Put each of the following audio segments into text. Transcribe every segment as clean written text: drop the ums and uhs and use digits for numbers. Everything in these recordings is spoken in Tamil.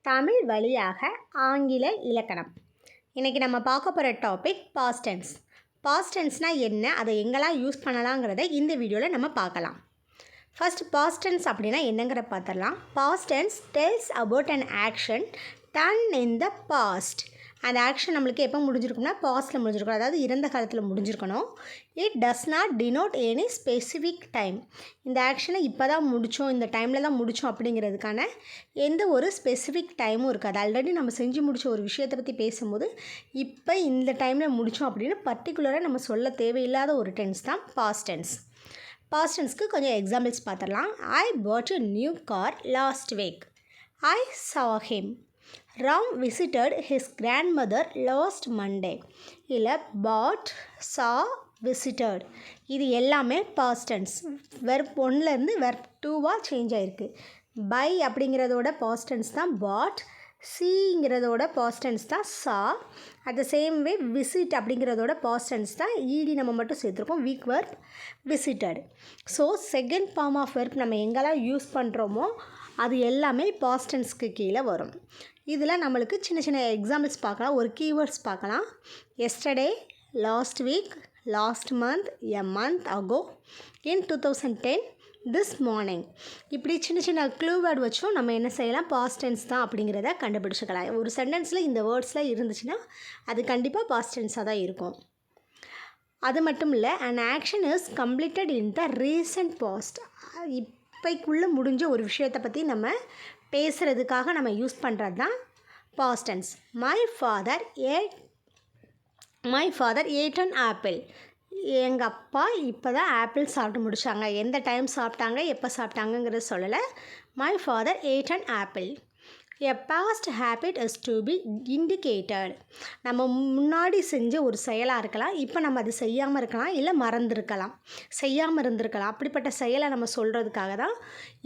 தமிழ் வழியாக ஆங்கில இலக்கணம். இன்றைக்கி நம்ம பார்க்க போகிற டாபிக் பாஸ்ட் டென்ஸ். பாஸ்ட் டென்ஸ்னால் என்ன, அதை எங்கெல்லாம் யூஸ் பண்ணலாங்கிறத இந்த வீடியோவில் நம்ம பார்க்கலாம். ஃபர்ஸ்ட் பாஸ்ட் டென்ஸ் அப்படின்னா என்னங்கிற பார்த்துடலாம். Past tense tells about an action done in the past. அந்த ஆக்ஷன் நம்மளுக்கு எப்போ முடிஞ்சிருக்கும்னா பாஸ்ட்டில் முடிஞ்சிருக்கணும், அதாவது இறந்த காலத்தில் முடிஞ்சிருக்கணும். It does not denote any specific time. இந்த ஆக்ஷனை இப்போ தான் முடித்தோம், இந்த டைமில் தான் முடித்தோம் அப்படிங்கிறதுக்கான எந்த ஒரு ஸ்பெசிஃபிக் டைமும் இருக்காது. ஆல்ரெடி நம்ம செஞ்சு முடித்த ஒரு விஷயத்தை பற்றி பேசும்போது இப்போ இந்த டைமில் முடித்தோம் அப்படின்னு பர்டிகுலராக நம்ம சொல்ல தேவையில்லாத ஒரு டென்ஸ் தான் பாஸ்ட் டென்ஸ். பாஸ்ட் டென்ஸ்க்கு கொஞ்சம் எக்ஸாம்பிள்ஸ் பார்த்துடலாம். ஐ பாட் a new car last week. I saw him. Ram visited his grandmother last Monday. இல்லை bought, saw, visited. இது எல்லாமே past tense. வெர்ப் 1லேருந்து வெர்ப் 2வாக சேஞ்ச் ஆகிருக்கு. பை அப்படிங்கிறதோட past tense தான் bought. சீங்கிறதோட past tense தான் saw. At the same way visit அப்படிங்கிறதோட past tense தான் ஈடி நம்ம மட்டும் சேர்த்துருக்கோம். Weak verb visited. So second form of verb நம்ம எங்கெல்லாம் யூஸ் பண்ணுறோமோ அது எல்லாமே பாஸ்ட் டென்ஸ்க்கு கீழே வரும். இதில் நம்மளுக்கு சின்ன சின்ன எக்ஸாம்பிள்ஸ் பார்க்கலாம், ஒரு கீவேர்ட்ஸ் பார்க்கலாம். Yesterday, last week, last month, a month ago, in 2010, this morning. இப்படி சின்ன சின்ன க்ளூ வேர்டு வச்சும் நம்ம என்ன செய்யலாம், பாஸ்ட் டென்ஸ் தான் அப்படிங்கிறத கண்டுபிடிச்சிக்கலாம். ஒரு சென்டென்ஸில் இந்த வேர்ட்ஸில் இருந்துச்சுன்னா அது கண்டிப்பாக பாஸ்ட் டென்ஸாக தான் இருக்கும். அது மட்டும் இல்லை, and action is completed in the recent past. இப்போக்குள்ளே முடிஞ்ச ஒரு விஷயத்தை பற்றி நம்ம பேசுகிறதுக்காக நம்ம யூஸ் பண்ணுறது தான் past tense. My father ate an apple. எங்கள் அப்பா இப்போ தான் ஆப்பிள் சாப்பிட்டு முடித்தாங்க. எந்த டைம் சாப்பிட்டாங்க, எப்போ சாப்பிட்டாங்கங்கிறது சொல்லலை. My father ate an apple. A past habit is to be indicated. நம்ம முன்னாடி செஞ்ச ஒரு செயலாக இருக்கலாம், இப்போ நம்ம அது செய்யாமல் இருக்கலாம், இல்லை மறந்துருக்கலாம், செய்யாமல் இருந்திருக்கலாம். அப்படிப்பட்ட செயலை நம்ம சொல்கிறதுக்காக தான்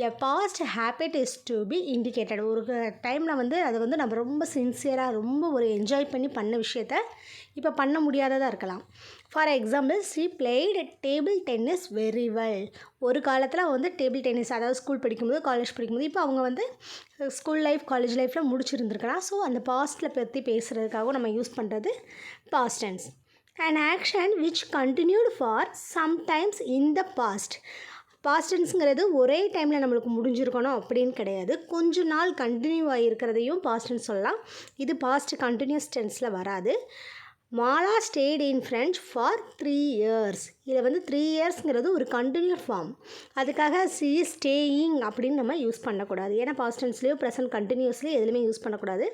a past habit is to be indicated. ஒரு டைமில் அதை நம்ம ரொம்ப சின்சியராக ரொம்ப ஒரு என்ஜாய் பண்ணி பண்ண விஷயத்த இப்போ பண்ண முடியாததாக இருக்கலாம். For example, she played table tennis very well. ஒரு காலத்தில் டேபிள் டென்னிஸ், அதாவது ஸ்கூல் படிக்கும்போது, காலேஜ் படிக்கும்போது, இப்போ அவங்க ஸ்கூல் லைஃப், காலேஜ் லைஃப்பில் முடிச்சிருந்துருக்கலாம். ஸோ அந்த பாஸ்ட்டில் பற்றி பேசுகிறதுக்காகவும் நம்ம யூஸ் பண்ணுறது past tense. an action which continued for sometimes in the past. Past டென்ஸுங்கிறது ஒரே டைமில் நம்மளுக்கு முடிஞ்சிருக்கணும் அப்படின்னு கிடையாது. கொஞ்ச நாள் கண்டினியூ ஆகிருக்கிறதையும் பாஸ்ட் டென்ஸ் சொல்லலாம். இது பாஸ்ட் கண்டினியூஸ் டென்ஸில் வராது. Mala state in French for 3 years. இதில் 3 yearsங்கிறது ஒரு கண்டினியூ ஃபார்ம். அதுக்காக சி ஸ்டேயிங் அப்படின்னு நம்ம யூஸ் பண்ணக்கூடாது. ஏன்னா பாஸ்ட் டென்ஸ்லேயோ ப்ரெசன்ட் கண்டினியூஸ்லேயோ எதுவுமே யூஸ் பண்ணக்கூடாது.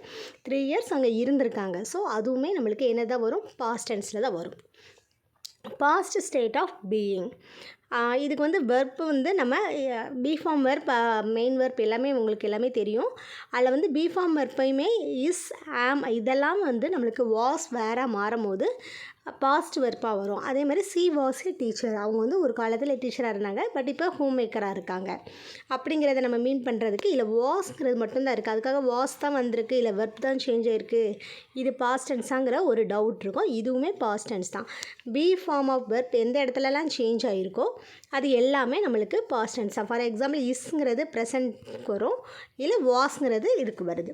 3 years அங்கே இருந்திருக்காங்க. ஸோ அதுவுமே நம்மளுக்கு என்ன தான் வரும், பாஸ்ட் டென்ஸில் தான் வரும். Past state of being. இதுக்கு வெர்ப் நம்ம be form verb, main verb எல்லாமே உங்களுக்கு எல்லாமே தெரியும். அதில் பி ஃபார்ம் வெர்ப்பையுமே இஸ், ஆம் இதெல்லாம் நம்மளுக்கு வாஸ் வேற மாறும் போது பாஸ்ட் வெர்ப்பாக வரும். அதே மாதிரி சி வாஸ் ஏ டீச்சர். அவங்க ஒரு காலத்தில் டீச்சராக இருந்தாங்க, பட் இப்போ ஹோம் மேக்கராக இருக்காங்க. அப்படிங்கிறத நம்ம மீன் பண்ணுறதுக்கு இல்லை வாஸ்ங்கிறது மட்டும்தான் இருக்குது. அதுக்காக வாஸ் தான் வந்திருக்கு, இல்லை வெர்ப் தான் சேஞ்ச் ஆகிருக்கு, இது பாஸ்ட் டென்ஸாங்கிற ஒரு டவுட் இருக்கும். இதுவுமே பாஸ்ட் டென்ஸ் தான். பி ஃபார்ம் ஆஃப் வெர்ப் எந்த இடத்துலலாம் சேஞ்ச் ஆகிருக்கோ அது எல்லாமே நம்மளுக்கு பாஸ்ட் டென்ஸ் தான். ஃபார் எக்ஸாம்பிள், இஸ்ங்கிறது ப்ரெசன்ட்க்கு வரும், இல்லை வாஸ்ங்கிறது இதுக்கு வருது.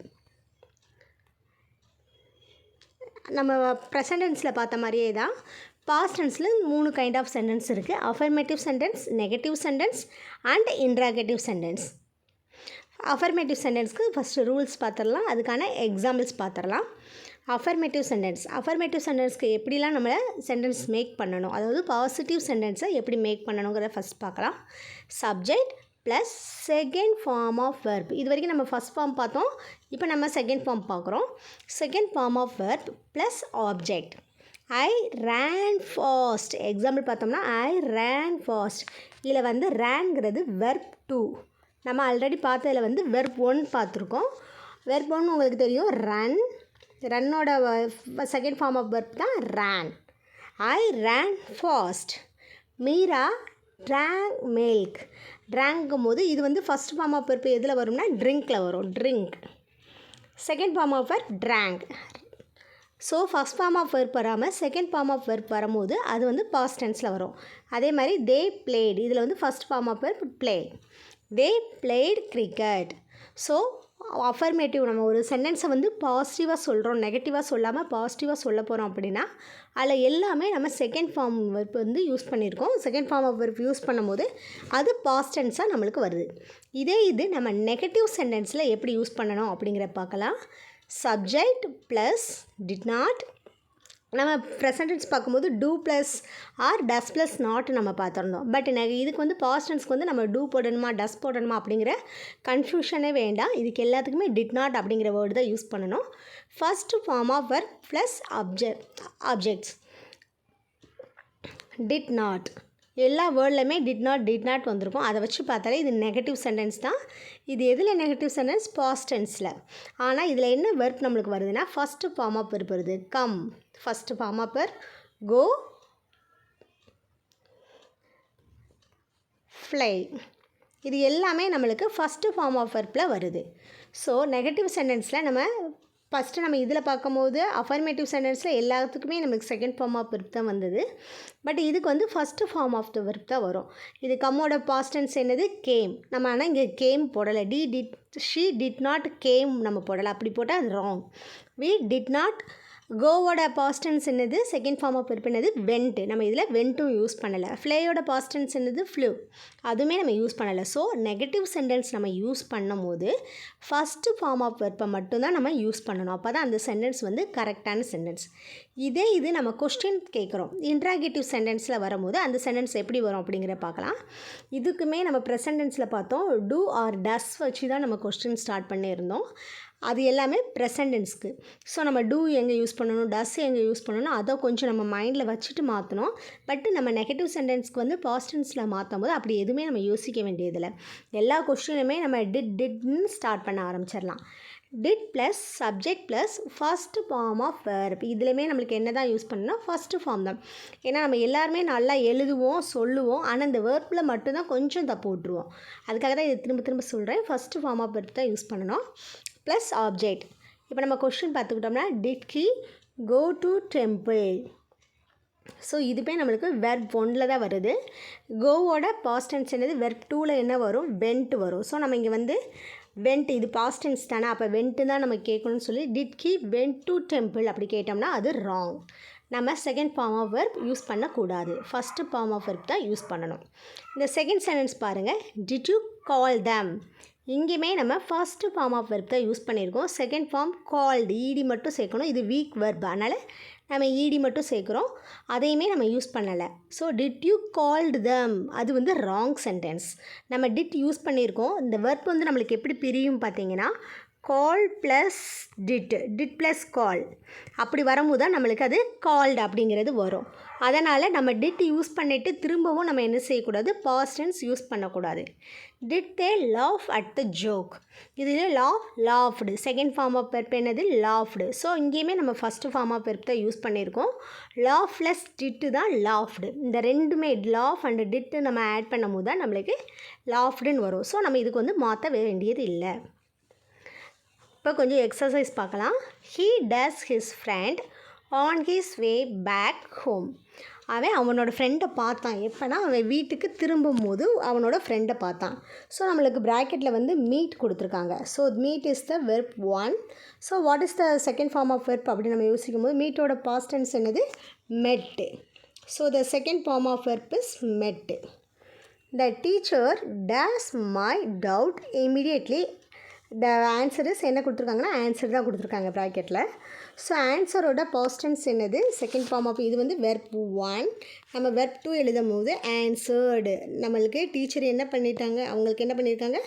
நம்ம ப்ரெசன்ட் டென்ஸில் பார்த்த மாதிரியே தான் பாஸ்ட் டென்ஸில் 3 கைண்ட் ஆஃப் சென்டென்ஸ் இருக்குது. Affirmative sentence, negative sentence and interrogative sentence. Affirmative சென்டென்ஸ்க்கு ஃபஸ்ட்டு ரூல்ஸ் பார்த்துடலாம், அதுக்கான எக்ஸாம்பிள்ஸ் பார்த்துடலாம். அஃபர்மேட்டிவ் சென்டென்ஸ்க்கு எப்படிலாம் நம்ம சென்டென்ஸ் மேக் பண்ணணும், அதாவது பாசிட்டிவ் சென்டென்ஸை எப்படி மேக் பண்ணணுங்கிறத ஃபஸ்ட் பார்க்கலாம். Subject plus second form of verb. இது வரைக்கும் நம்ம ஃபஸ்ட் ஃபார்ம் பார்த்தோம், இப்போ நம்ம செகண்ட் ஃபார்ம் பார்க்குறோம். Second form of verb plus object. I ran fast. Example பார்த்தோம்னா ஐ ரேன் ஃபாஸ்ட். இதில் ரேன்ங்கிறது வெர்ப் 2. நம்ம ஆல்ரெடி பார்த்ததில் வெர்ப் 1 பார்த்துருக்கோம். வெர்ப் 1 உங்களுக்கு தெரியும், ரன். ரன்னோட செகண்ட் ஃபார்ம் ஆஃப் வெர்ப் தான் ran. I ran fast. Meera drank milk. ட்ராங்கும் போது இது ஃபஸ்ட் ஃபார்ம் ஆஃப் வெர்ப் எதில் வரும்னா ட்ரிங்க்கில் வரும், drink. Second form of verb drank. So first form of verb வராமல் செகண்ட் ஃபார்ம் ஆஃப் வெர்ப் வரும்போது அது பாஸ்ட் டென்ஸில் வரும். அதே மாதிரி தே பிளேட். இதில் first form of verb play. They played cricket. So affirmative நம்ம ஒரு சென்டென்ஸை வந்து பாசிட்டிவாக சொல்கிறோம், நெகட்டிவாக சொல்லாமல் பாசிட்டிவாக சொல்ல போகிறோம் அப்படின்னா அதில் எல்லாமே நம்ம செகண்ட் ஃபார்ம் வெர்ப் வந்து யூஸ் பண்ணியிருக்கோம். Second form of verb use பண்ணும்போது அது பாஸ்ட் டென்ஸாக நம்மளுக்கு வருது. இது நம்ம நெகட்டிவ் சென்டென்ஸில் எப்படி யூஸ் பண்ணணும் அப்படிங்கிற பார்க்கலாம். Subject plus did not. நம்ம ப்ரெசன்ட் டென்ஸ் பார்க்கும்போது do plus or does plus not நம்ம பார்த்துருந்தோம். பட் இதுக்கு வந்து பாஸ்ட் டென்ஸ்க்கு வந்து நம்ம டூ போடணுமா டஸ் போடணுமா அப்படிங்கிற கன்ஃபியூஷனே வேண்டாம். இதுக்கு எல்லாத்துக்குமே டிட் நாட் அப்படிங்கிற வேர்டு தான் யூஸ் பண்ணணும். First form of verb plus objects. Did not எல்லா வேர்ட்லையுமே டிட் நாட் வந்திருக்கும். அதை வச்சு பார்த்தாலே இது நெகட்டிவ் சென்டென்ஸ் தான். இது எதில் நெகட்டிவ் சென்டென்ஸ்? பாஸ்ட் டென்ஸில். ஆனால் இதில் என்ன வெர்ப் நம்மளுக்கு வருதுன்னா ஃபஸ்ட்டு ஃபார்ம் ஆஃப் வெர்ப் வருது. Come, first form of verb. Go, fly. இது எல்லாமே நம்மளுக்கு ஃபஸ்ட்டு ஃபார்ம் ஆஃப் வெர்ப்பில் வருது. ஸோ நெகட்டிவ் சென்டென்ஸில் நம்ம ஃபஸ்ட்டு நம்ம இதில் பார்க்கும்போது அஃபர்மேட்டிவ் சென்டென்ஸில் எல்லாத்துக்குமே நமக்கு செகண்ட் ஃபார்ம் ஆஃப் வெர்ப் தான் வந்தது. பட் இதுக்கு வந்து first form of the verb தான் வரும். இது கம்மோட பாஸ்ட் டென்ஸ் என்னது? கேம். நம்ம ஆனால் இங்கே கேம் போடலை. ஷீ டிட் நாட் கேம் நம்ம போடலை. அப்படி போட்டால் அது ராங். We did not. கோவோட பாஸ்ட் டென்ஸ் என்னது? செகண்ட் ஃபார்ம் ஆஃப் வெர்ப் என்னது? வெண்ட். நம்ம இதில் வெண்ட்டும் யூஸ் பண்ணலை. ஃப்ளையோட பாஸ்ட் டென்ஸ் என்னது? ஃப்ளூ. அதுவுமே நம்ம யூஸ் பண்ணலை. ஸோ நெகட்டிவ் சென்டென்ஸ் நம்ம யூஸ் பண்ணும் போது ஃபஸ்ட்டு ஃபார்ம் ஆஃப் வெர்ப்பை மட்டும்தான் நம்ம யூஸ் பண்ணணும். அப்போ தான் அந்த சென்டென்ஸ் வந்து கரெக்டான சென்டென்ஸ். இது நம்ம கொஸ்டின் கேட்குறோம். இன்ட்ராகேட்டிவ் சென்டென்ஸில் வரும்போது அந்த சென்டென்ஸ் எப்படி வரும் அப்படிங்கிற பார்க்கலாம். இதுக்குமே நம்ம ப்ரெசன்ட் டென்ஸில் பார்த்தோம். டூ ஆர் டஸ் வச்சு தான் நம்ம கொஸ்டின் ஸ்டார்ட் பண்ணியிருந்தோம். அது எல்லாமே ப்ரெசன்ட் டென்ஸ்க்கு. ஸோ நம்ம டூ எங்கே யூஸ் பண்ணணும், டஸ் எங்கே யூஸ் பண்ணணும், அதை கொஞ்சம் நம்ம மைண்டில் வச்சுட்டு மாற்றணும். பட்டு நம்ம நெகட்டிவ் சென்டென்ஸ்க்கு வந்து பாஸ்ட் டென்ஸில் மாற்றும் போது அப்படி எதுவுமே நம்ம யோசிக்க வேண்டியதில்லை. எல்லா கொஸ்டினுமே நம்ம டிட்னு ஸ்டார்ட் பண்ண ஆரம்பிச்சிடலாம். Did plus subject plus first form of verb. இதுலேயுமே நம்மளுக்கு என்ன தான் யூஸ் பண்ணணும்னா ஃபஸ்ட்டு ஃபார்ம் தான். ஏன்னா நம்ம எல்லாருமே நல்லா எழுதுவோம், சொல்லுவோம். ஆனால் இந்த வெர்ப்பில் மட்டும்தான் கொஞ்சம் தப்பு விட்டுருவோம். அதுக்காக தான் இது திரும்ப திரும்ப சொல்கிறேன். ஃபஸ்ட்டு ஃபார்ம் ஆஃப் வெர்ப் தான் யூஸ் பண்ணணும். Plus object. இப்போ நம்ம கொஸ்டின் பார்த்துக்கிட்டோம்னா did he go to temple. So இதுவே நம்மளுக்கு வெர்ப் 1ல் தான் வருது. கோவோட பாஸ்ட் டென்ஸ் என்னது? வெர்ப் 2ல் என்ன வரும்? வெண்ட் வரும். ஸோ நம்ம இங்கே வந்து வெண்ட், இது பாஸ்ட் டென்ஸ் தானே, அப்போ வெண்ட்டு தான் நம்ம கேட்கணும்னு சொல்லி did he went to temple அப்படி கேட்டோம்னா அது ராங். நம்ம second form of verb use பண்ணக்கூடாது. ஃபஸ்ட்டு ஃபார்ம் ஆஃப் வெர்ப் தான் யூஸ் பண்ணணும். இந்த செகண்ட் சென்டென்ஸ் பாருங்கள். Did you call them. இங்கேயுமே நம்ம ஃபஸ்ட்டு ஃபார்ம் ஆஃப் வெர்ப் தான் யூஸ் பண்ணியிருக்கோம். செகண்ட் ஃபார்ம் கால்டு, ஈடி மட்டும் சேர்க்கணும். இது வீக் வெர்ப், அதனால் நம்ம ஈடி மட்டும் சேர்க்குறோம். அதையுமே நம்ம யூஸ் பண்ணலை. ஸோ டிட் யூ கால்டு தம் அது வந்து ராங் சென்டென்ஸ். நம்ம டிட் யூஸ் பண்ணியிருக்கோம். இந்த வெர்ப் வந்து நம்மளுக்கு எப்படி பிரியும் பார்த்தீங்கன்னா கால் ப்ளஸ் டிட் ப்ளஸ் கால் அப்படி வரும்போது தான் நம்மளுக்கு அது கால்டு அப்படிங்கிறது வரும். அதனால் நம்ம டிட் யூஸ் பண்ணிவிட்டு திரும்பவும் நம்ம என்ன செய்யக்கூடாது? பாஸ்ட் டென்ஸ் யூஸ் பண்ணக்கூடாது. Did they laugh at the joke. இதில் laughed second form of verb என்னது? லாஃப்டு. ஸோ இங்கேயுமே நம்ம ஃபஸ்ட்டு ஃபார்ம் ஆஃப் வெர்ப் தான் யூஸ் பண்ணியிருக்கோம். லாஃப் ப்ளஸ் டிட்டு தான் லாஃப்டு. இந்த ரெண்டுமே லாஃப் அண்ட் டிட்டு நம்ம ஆட் பண்ணும் போது தான் நம்மளுக்கு லாஃப்டுன்னு வரும். ஸோ நம்ம இதுக்கு வந்து மாற்ற வேண்டியது இல்லை. இப்போ கொஞ்சம் எக்ஸசைஸ் பார்க்கலாம். He does his friend on his way back home. அவனோட ஃப்ரெண்டை பார்த்தான். எப்போனா அவன் வீட்டுக்கு திரும்பும் போது அவனோட ஃப்ரெண்டை பார்த்தான். ஸோ நம்மளுக்கு ப்ராக்கெட்டில் வந்து மீட் கொடுத்துருக்காங்க. So meet is the verb 1. So what is the second form of verb அப்படின்னு நம்ம யோசிக்கும் போது மீட்டோட பாஸ்ட் டென்ஸ் என்னது? Met. So the second form of verb is met. The teacher dash my doubt immediately. The answer is என்ன கொடுத்துருக்காங்கன்னா ஆன்சர் தான் கொடுத்துருக்காங்க ப்ராக்கெட்டில். ஸோ ஆன்சரோட பாஸ்ட் டென்ஸ் என்னது? செகண்ட் ஃபார்ம் ஆஃப் இது வந்து வெர்ப் 1. நம்ம வெர்ப் 2 எழுதும் போது ஆன்சர்டு. நம்மளுக்கு டீச்சர் என்ன பண்ணிட்டாங்க? அவங்களுக்கு என்ன பண்ணியிருக்காங்க?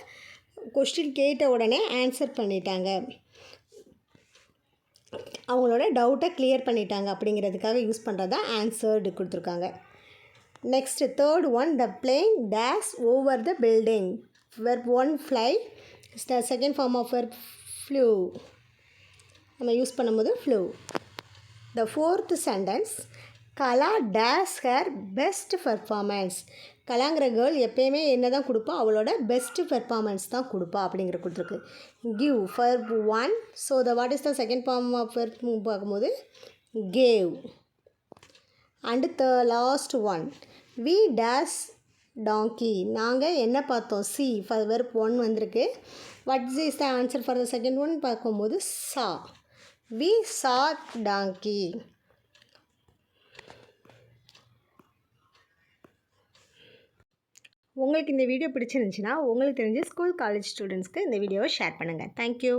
கொஸ்டின் கேட்ட உடனே ஆன்சர் பண்ணிட்டாங்க. அவங்களோட டவுட்டை கிளியர் பண்ணிட்டாங்க அப்படிங்கிறதுக்காக யூஸ் பண்ணுறது தான் ஆன்சர்டு கொடுத்துருக்காங்க. Next third one. The plane dash over the building. Verb 1 fly. The second form of verb flew. நம்ம யூஸ் பண்ணும்போது flew. The fourth sentence. Kala dash her best performance. கலாங்கிற கேர்ள் எப்போயுமே என்ன தான் கொடுப்பா? அவளோட பெஸ்ட்டு பெர்ஃபார்மன்ஸ் தான் கொடுப்பா அப்படிங்கிற கொடுத்துருக்கு. Give verb 1. So what is the second form of verb பார்க்கும்போது gave. And the last one. We dash donkey. நாங்கள் என்ன பார்த்தோம்? சி ஃபார் வெர்ப் 1 வந்திருக்கு. What is the answer for the second one பார்க்கும்போது சா. வி சா டாங்கி. உங்களுக்கு இந்த வீடியோ பிடிச்சிருந்துச்சுன்னா உங்களுக்கு தெரிஞ்ச ஸ்கூல் காலேஜ் ஸ்டூடெண்ட்ஸ்க்கு இந்த வீடியோவை ஷேர் பண்ணுங்கள். தேங்க்யூ.